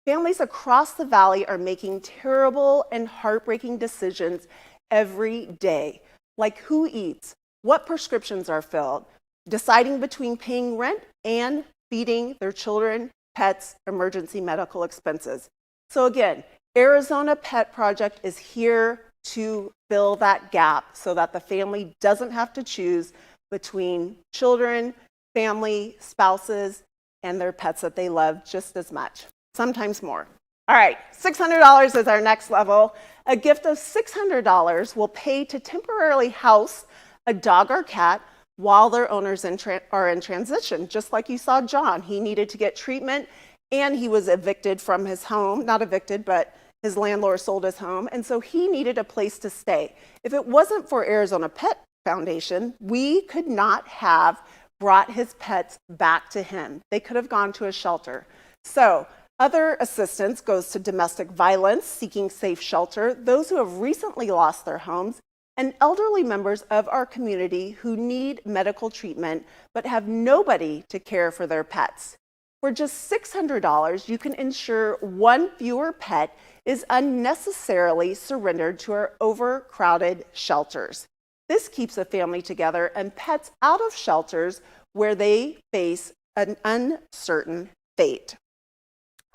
Families across the valley are making terrible and heartbreaking decisions every day, like who eats, what prescriptions are filled, deciding between paying rent and feeding their children, pets, emergency medical expenses. So again, Arizona Pet Project is here to fill that gap so that the family doesn't have to choose between children, family, spouses, and their pets that they love just as much, sometimes more. All right, $600 is our next level. A gift of $600 will pay to temporarily house a dog or cat while their owners are in transition. Just like you saw John, he needed to get treatment and he was evicted from his home, not evicted, but his landlord sold his home, and so he needed a place to stay. If it wasn't for Arizona Pet Foundation, we could not have brought his pets back to him. They could have gone to a shelter. So Other assistance goes to domestic violence, seeking safe shelter, those who have recently lost their homes, and elderly members of our community who need medical treatment but have nobody to care for their pets. For just $600, you can ensure one fewer pet is unnecessarily surrendered to our overcrowded shelters. This keeps a family together and pets out of shelters where they face an uncertain fate.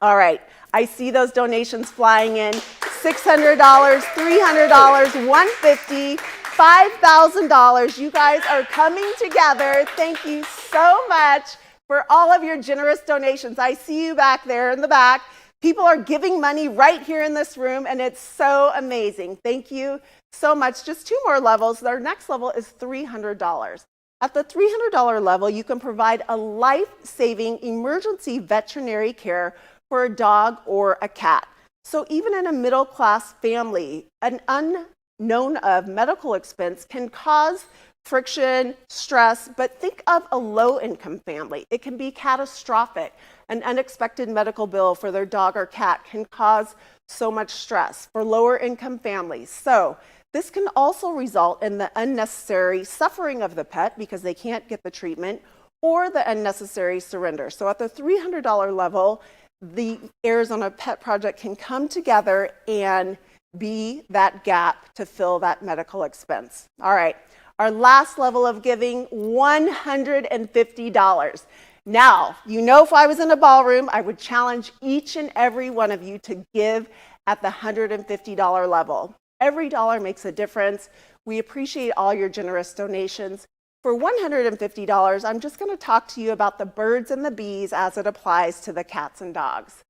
All right, I see those donations flying in. $600, $300, $150, $5,000. You guys are coming together. Thank you so much for all of your generous donations. I see you back there in the back. People are giving money right here in this room, and it's so amazing. Thank you so much. Just 2 more levels. Our next level is $300. At the $300 level, you can provide a life-saving emergency veterinary care for a dog or a cat. So even in a middle-class family, an unknown of medical expense can cause friction, stress, but think of a low-income family. It can be catastrophic. An unexpected medical bill for their dog or cat can cause so much stress for lower-income families. So this can also result in the unnecessary suffering of the pet because they can't get the treatment or the unnecessary surrender. So at the $300 level, the Arizona Pet Project can come together and be that gap to fill that medical expense. All right, our last level of giving, $150. Now, you know, if I was in a ballroom, I would challenge each and every one of you to give at the $150 level. Every dollar makes a difference. We appreciate all your generous donations. For $150, I'm just going to talk to you about the birds and the bees as it applies to the cats and dogs.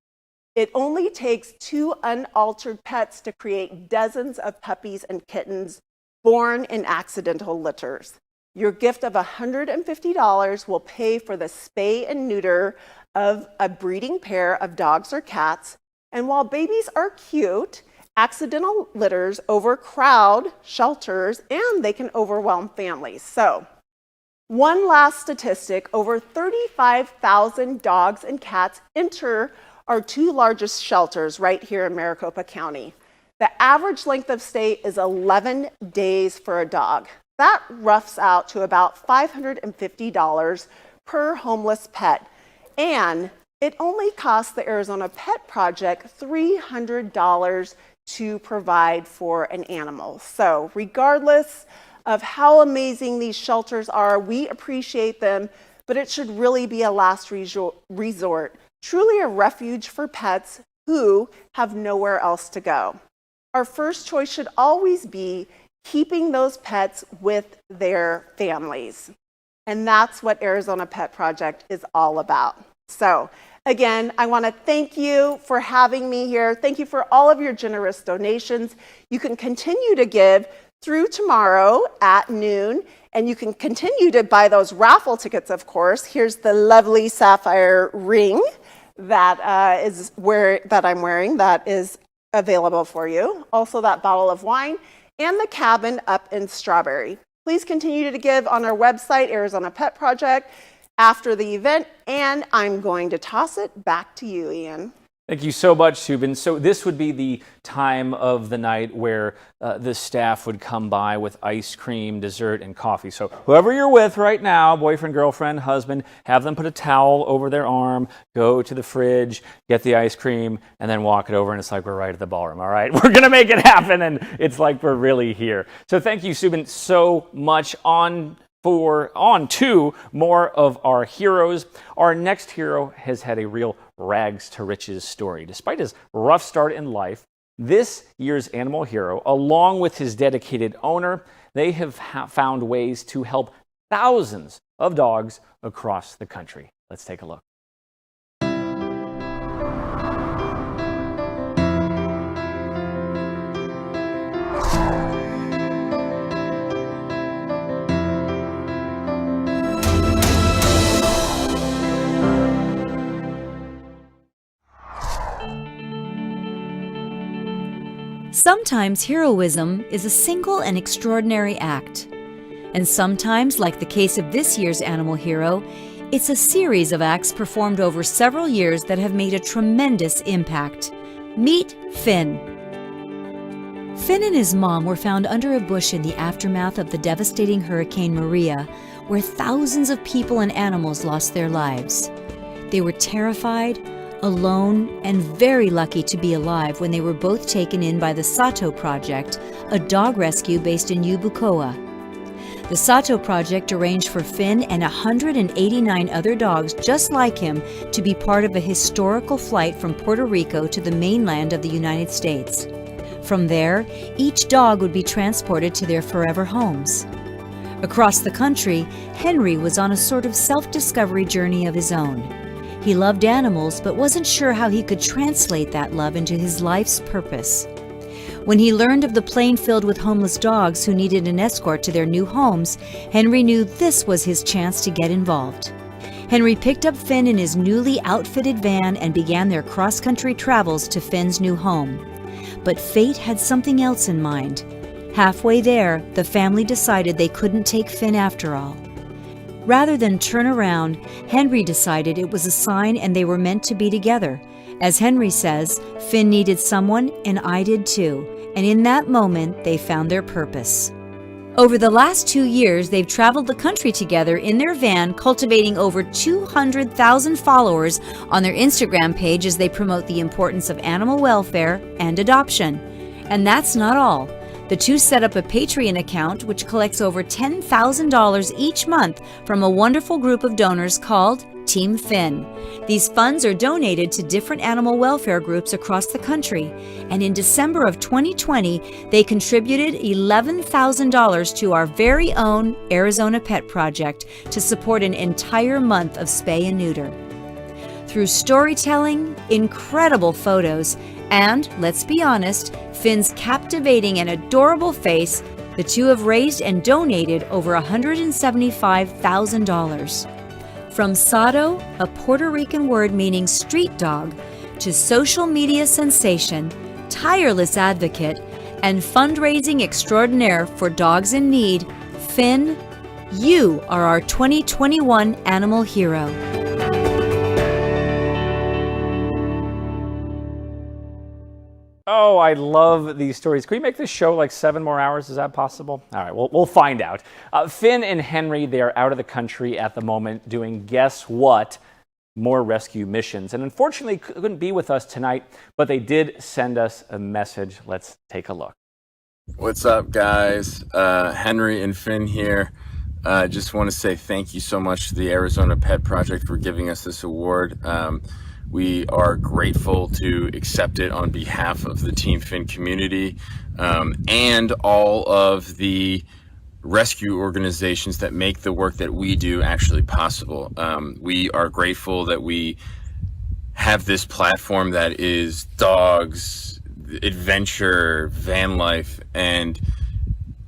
It only takes 2 unaltered pets to create dozens of puppies and kittens born in accidental litters. Your gift of $150 will pay for the spay and neuter of a breeding pair of dogs or cats. And while babies are cute, accidental litters overcrowd shelters and they can overwhelm families. So, one last statistic, over 35,000 dogs and cats enter our 2 largest shelters right here in Maricopa County. The average length of stay is 11 days for a dog. That roughs out to about $550 per homeless pet. And it only costs the Arizona Pet Project $300 to provide for an animal. So regardless of how amazing these shelters are, we appreciate them, but it should really be a last resort, truly a refuge for pets who have nowhere else to go. Our first choice should always be keeping those pets with their families. And that's what Arizona Pet Project is all about. So again, I want to thank you for having me here. Thank you for all of your generous donations. You can continue to give through tomorrow at noon, and you can continue to buy those raffle tickets, of course. Here's the lovely sapphire ring that I'm wearing that is available for you. Also that bottle of wine and the cabin up in Strawberry. Please continue to give on our website, Arizona Pet Project, after the event, and I'm going to toss it back to you, Ian. Thank you so much, Subyn. So this would be the time of the night where the staff would come by with ice cream, dessert, and coffee. So whoever you're with right now, boyfriend, girlfriend, husband, have them put a towel over their arm, go to the fridge, get the ice cream, and then walk it over, and it's like we're right at the ballroom, all right? We're going to make it happen, and it's like we're really here. So thank you, Subyn, so much. On to more of our heroes. Our next hero has had a real rags to riches story. Despite his rough start in life, this year's animal hero, along with his dedicated owner, they have found ways to help thousands of dogs across the country. Let's take a look. Sometimes heroism is a single and extraordinary act. And sometimes, like the case of this year's animal hero, It's a series of acts performed over several years that have made a tremendous impact. Meet Finn. Finn and his mom were found under a bush in the aftermath of the devastating Hurricane Maria, where thousands of people and animals lost their lives. They were terrified, alone, and very lucky to be alive when they were both taken in by the Sato Project, a dog rescue based in Yubukoa. The Sato Project arranged for Finn and 189 other dogs just like him to be part of a historical flight from Puerto Rico to the mainland of the United States. From there, each dog would be transported to their forever homes. Across the country, Henry was on a sort of self-discovery journey of his own. He loved animals but wasn't sure how he could translate that love into his life's purpose. When he learned of the plane filled with homeless dogs who needed an escort to their new homes, Henry knew this was his chance to get involved. Henry picked up Finn in his newly outfitted van and began their cross-country travels to Finn's new home. But fate had something else in mind. Halfway there, the family decided they couldn't take Finn after all. Rather than turn around, Henry decided it was a sign and they were meant to be together. As Henry says, Finn needed someone and I did too, and in that moment they found their purpose. Over the last 2 years, they've traveled the country together in their van, cultivating over 200,000 followers on their Instagram page as they promote the importance of animal welfare and adoption. And that's not all. The two set up a Patreon account which collects over $10,000 each month from a wonderful group of donors called Team Finn. These funds are donated to different animal welfare groups across the country, and in December of 2020, they contributed $11,000 to our very own Arizona Pet Project to support an entire month of spay and neuter. Through storytelling, incredible photos, and, let's be honest, Finn's captivating and adorable face, the two have raised and donated over $175,000. From Sato, a Puerto Rican word meaning street dog, to social media sensation, tireless advocate, and fundraising extraordinaire for dogs in need, Finn, you are our 2021 animal hero. Oh, I love these stories. Can we make this show like 7 more hours? Is that possible? All right, we'll find out. Finn and Henry, they are out of the country at the moment doing, guess what? More rescue missions. And unfortunately, couldn't be with us tonight, but they did send us a message. Let's take a look. What's up, guys? Henry and Finn here. Just want to say thank you so much to the Arizona Pet Project for giving us this award. We are grateful to accept it on behalf of the Team Finn community and all of the rescue organizations that make the work that we do actually possible. We are grateful that we have this platform that is dogs, adventure, van life, and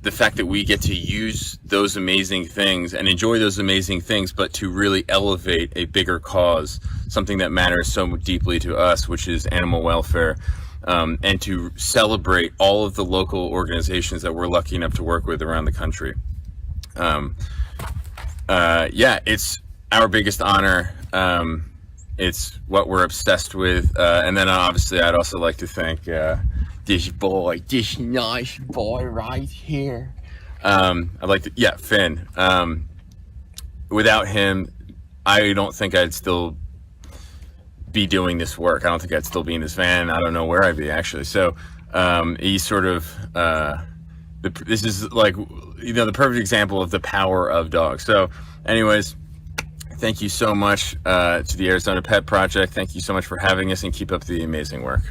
the fact that we get to use those amazing things and enjoy those amazing things, but to really elevate a bigger cause, something that matters so deeply to us, which is animal welfare, and to celebrate all of the local organizations that we're lucky enough to work with around the country. Yeah, it's our biggest honor. It's what we're obsessed with. And then obviously I'd also like to thank this nice boy right here. I'd like to, Finn. Without him, I don't think I'd still be doing this work. I don't think I'd still be in this van. I don't know where I'd be actually. So he's sort of, this is like, the perfect example of the power of dogs. So anyways, thank you so much to the Arizona Pet Project. Thank you so much for having us, and keep up the amazing work.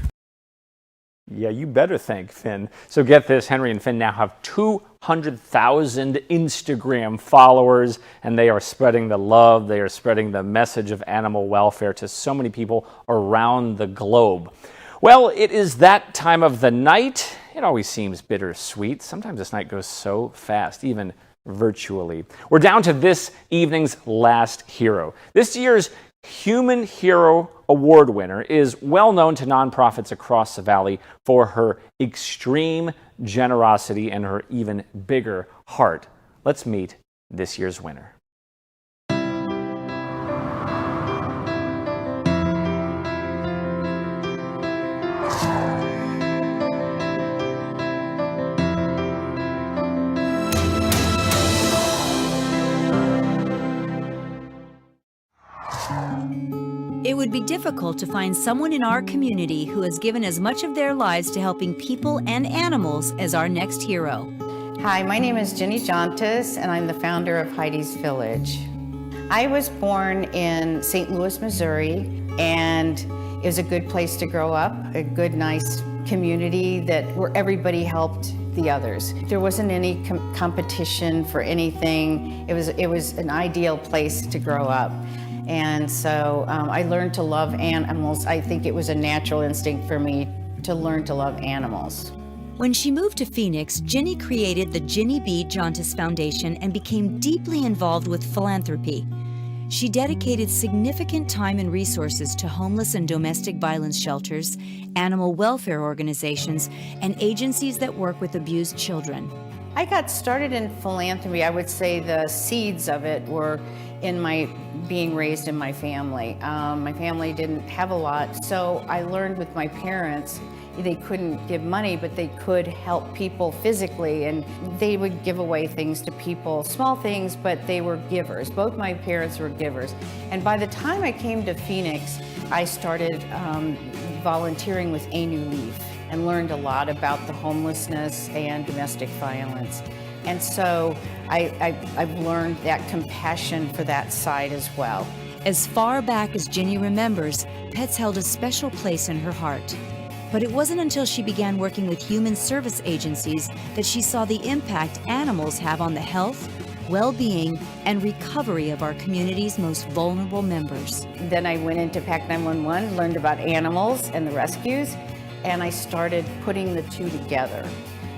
Yeah, you better thank Finn. So get this, Henry and Finn now have 200,000 Instagram followers, and they are spreading the love, they are spreading the message of animal welfare to so many people around the globe. Well, it is that time of the night. It always seems bittersweet. Sometimes this night goes so fast, even virtually. We're down to this evening's last hero. This year's Human Hero Award winner is well known to nonprofits across the valley for her extreme generosity and her even bigger heart. Let's meet this year's winner. it would be difficult to find someone in our community who has given as much of their lives to helping people and animals as our next hero. Hi, my name is Jenny Jontas, and I'm the founder of Heidi's Village. I was born in St. Louis, Missouri, and it was a good place to grow up, a good, nice community where everybody helped the others. There wasn't any competition for anything. It was an ideal place to grow up. And so I learned to love animals. I think it was a natural instinct for me to learn to love animals. When she moved to Phoenix, Ginny created the Ginny B. Jontas Foundation and became deeply involved with philanthropy. She dedicated significant time and resources to homeless and domestic violence shelters, animal welfare organizations, and agencies that work with abused children. I got started in philanthropy. I would say the seeds of it were in my being raised in my family. My family didn't have a lot, so I learned with my parents. They couldn't give money, but they could help people physically, and they would give away things to people, small things, but they were givers. Both my parents were givers. And by the time I came to Phoenix, I started volunteering with A New Leaf and learned a lot about the homelessness and domestic violence. And so I've learned that compassion for that side as well. As far back as Ginny remembers, pets held a special place in her heart. But it wasn't until she began working with human service agencies that she saw the impact animals have on the health, well-being, and recovery of our community's most vulnerable members. Then I went into PAC 911, learned about animals and the rescues, and I started putting the two together.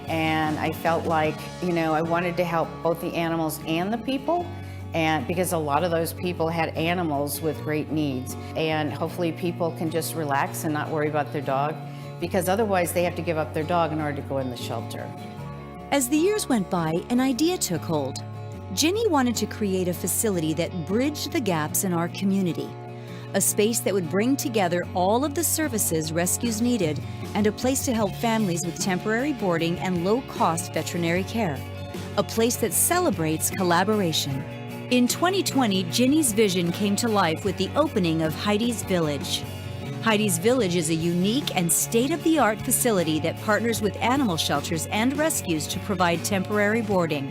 And I felt like, I wanted to help both the animals and the people, and because a lot of those people had animals with great needs. And hopefully people can just relax and not worry about their dog, because otherwise they have to give up their dog in order to go in the shelter. As the years went by, an idea took hold. Ginny wanted to create a facility that bridged the gaps in our community. A space that would bring together all of the services rescues needed, and a place to help families with temporary boarding and low-cost veterinary care. A place that celebrates collaboration. In 2020, Ginny's vision came to life with the opening of Heidi's Village. Heidi's Village is a unique and state-of-the-art facility that partners with animal shelters and rescues to provide temporary boarding.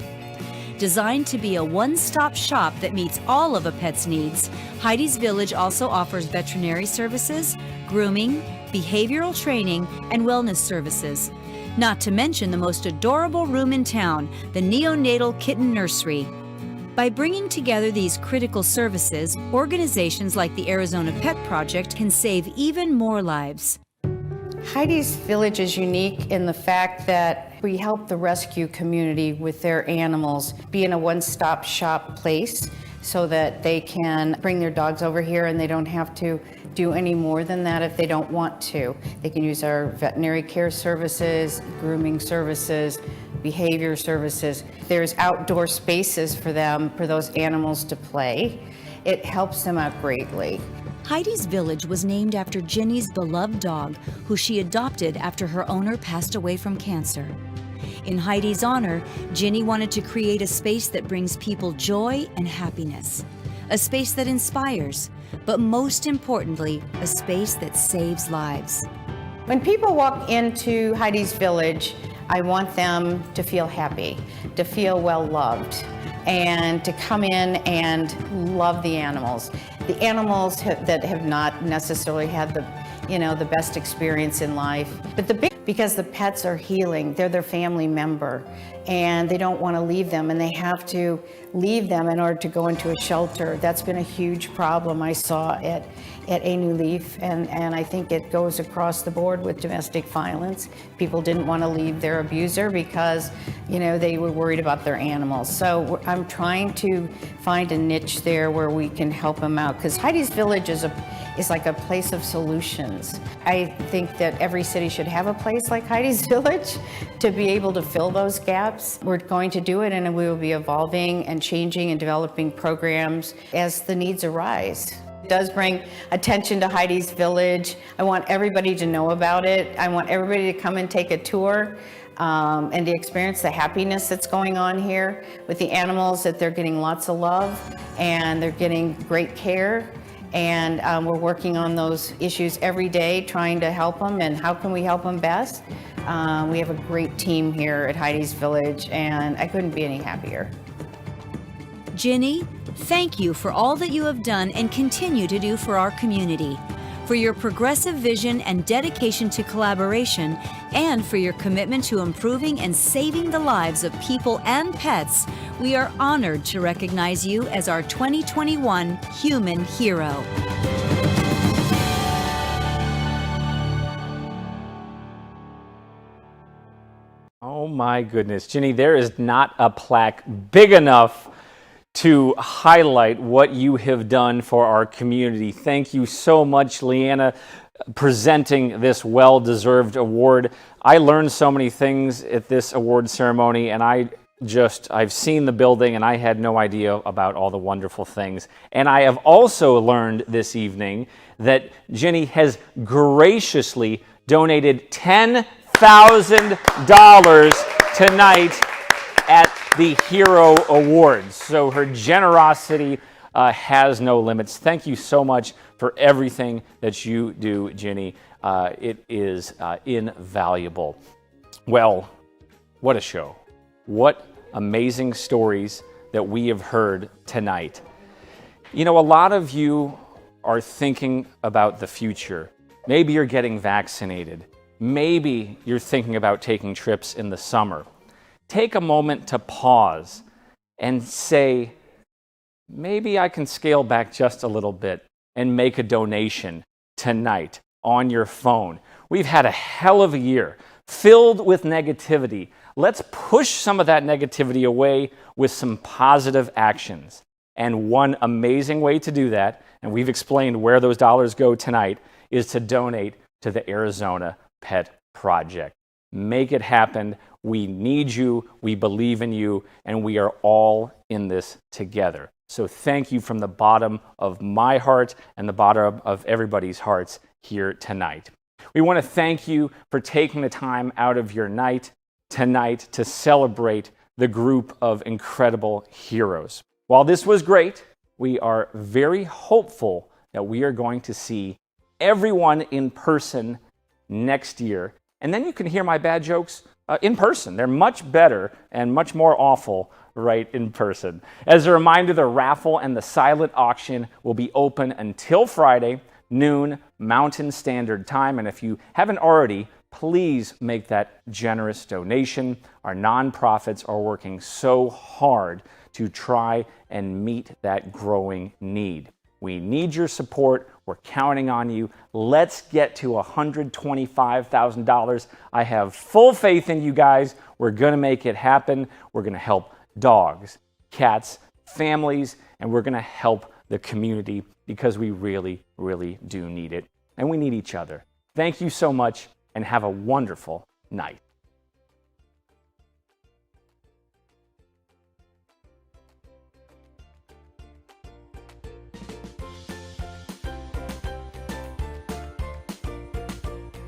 Designed to be a one-stop shop that meets all of a pet's needs, Heidi's Village also offers veterinary services, grooming, behavioral training, and wellness services. Not to mention the most adorable room in town, the neonatal kitten nursery. By bringing together these critical services, organizations like the Arizona Pet Project can save even more lives. Heidi's Village is unique in the fact that we help the rescue community with their animals be in a one-stop shop place so that they can bring their dogs over here and they don't have to do any more than that if they don't want to. They can use our veterinary care services, grooming services, behavior services. There's outdoor spaces for them, for those animals to play. It helps them out greatly. Heidi's Village was named after Ginny's beloved dog, who she adopted after her owner passed away from cancer. In Heidi's honor, Ginny wanted to create a space that brings people joy and happiness. A space that inspires, but most importantly, a space that saves lives. When people walk into Heidi's Village, I want them to feel happy, to feel well loved, and to come in and love the animals. The animals that have not necessarily had the best experience in life. But because the pets are healing, they're their family member, and they don't want to leave them, and they have to leave them in order to go into a shelter. That's been a huge problem I saw at A New Leaf, and I think it goes across the board with domestic violence. People didn't want to leave their abuser because, they were worried about their animals. So I'm trying to find a niche there where we can help them out, because Heidi's Village is like a place of solutions. I think that every city should have a place like Heidi's Village to be able to fill those gaps. We're going to do it, and we will be evolving and changing and developing programs as the needs arise. It does bring attention to Heidi's Village. I want everybody to know about it. I want everybody to come and take a tour and to experience the happiness that's going on here with the animals, that they're getting lots of love and they're getting great care. And we're working on those issues every day, trying to help them, and how can we help them best. We have a great team here at Heidi's Village, and I couldn't be any happier. Ginny, thank you for all that you have done and continue to do for our community, for your progressive vision and dedication to collaboration, and for your commitment to improving and saving the lives of people and pets. We are honored to recognize you as our 2021 Human Hero. Oh my goodness, Ginny, there is not a plaque big enough to highlight what you have done for our community. Thank you so much, Leanna, presenting this well-deserved award. I learned so many things at this award ceremony, and I've seen the building, and I had no idea about all the wonderful things. And I have also learned this evening that Ginny has graciously donated $10,000 tonight at the Hero Awards. So her generosity has no limits. Thank you so much for everything that you do, Ginny. It is invaluable. Well, what a show. What amazing stories that we have heard tonight. You know, a lot of you are thinking about the future. Maybe you're getting vaccinated. Maybe you're thinking about taking trips in the summer. Take a moment to pause and say, maybe I can scale back just a little bit and make a donation tonight on your phone. We've had a hell of a year filled with negativity. Let's push some of that negativity away with some positive actions. And one amazing way to do that, and we've explained where those dollars go tonight, is to donate to the Arizona Pet Project. Make it happen. We need you, we believe in you, and we are all in this together. So thank you from the bottom of my heart and the bottom of everybody's hearts here tonight. We want to thank you for taking the time out of your night tonight to celebrate the group of incredible heroes. While this was great, we are very hopeful that we are going to see everyone in person next year. And then you can hear my bad jokes in person. They're much better and much more awful right in person. As a reminder, the raffle and the silent auction will be open until Friday, noon, Mountain Standard Time. And if you haven't already, please make that generous donation. Our nonprofits are working so hard to try and meet that growing need. We need your support. We're counting on you. Let's get to $125,000. I have full faith in you guys. We're going to make it happen. We're going to help dogs, cats, families, and we're going to help the community because we really, really do need it. And we need each other. Thank you so much and have a wonderful night.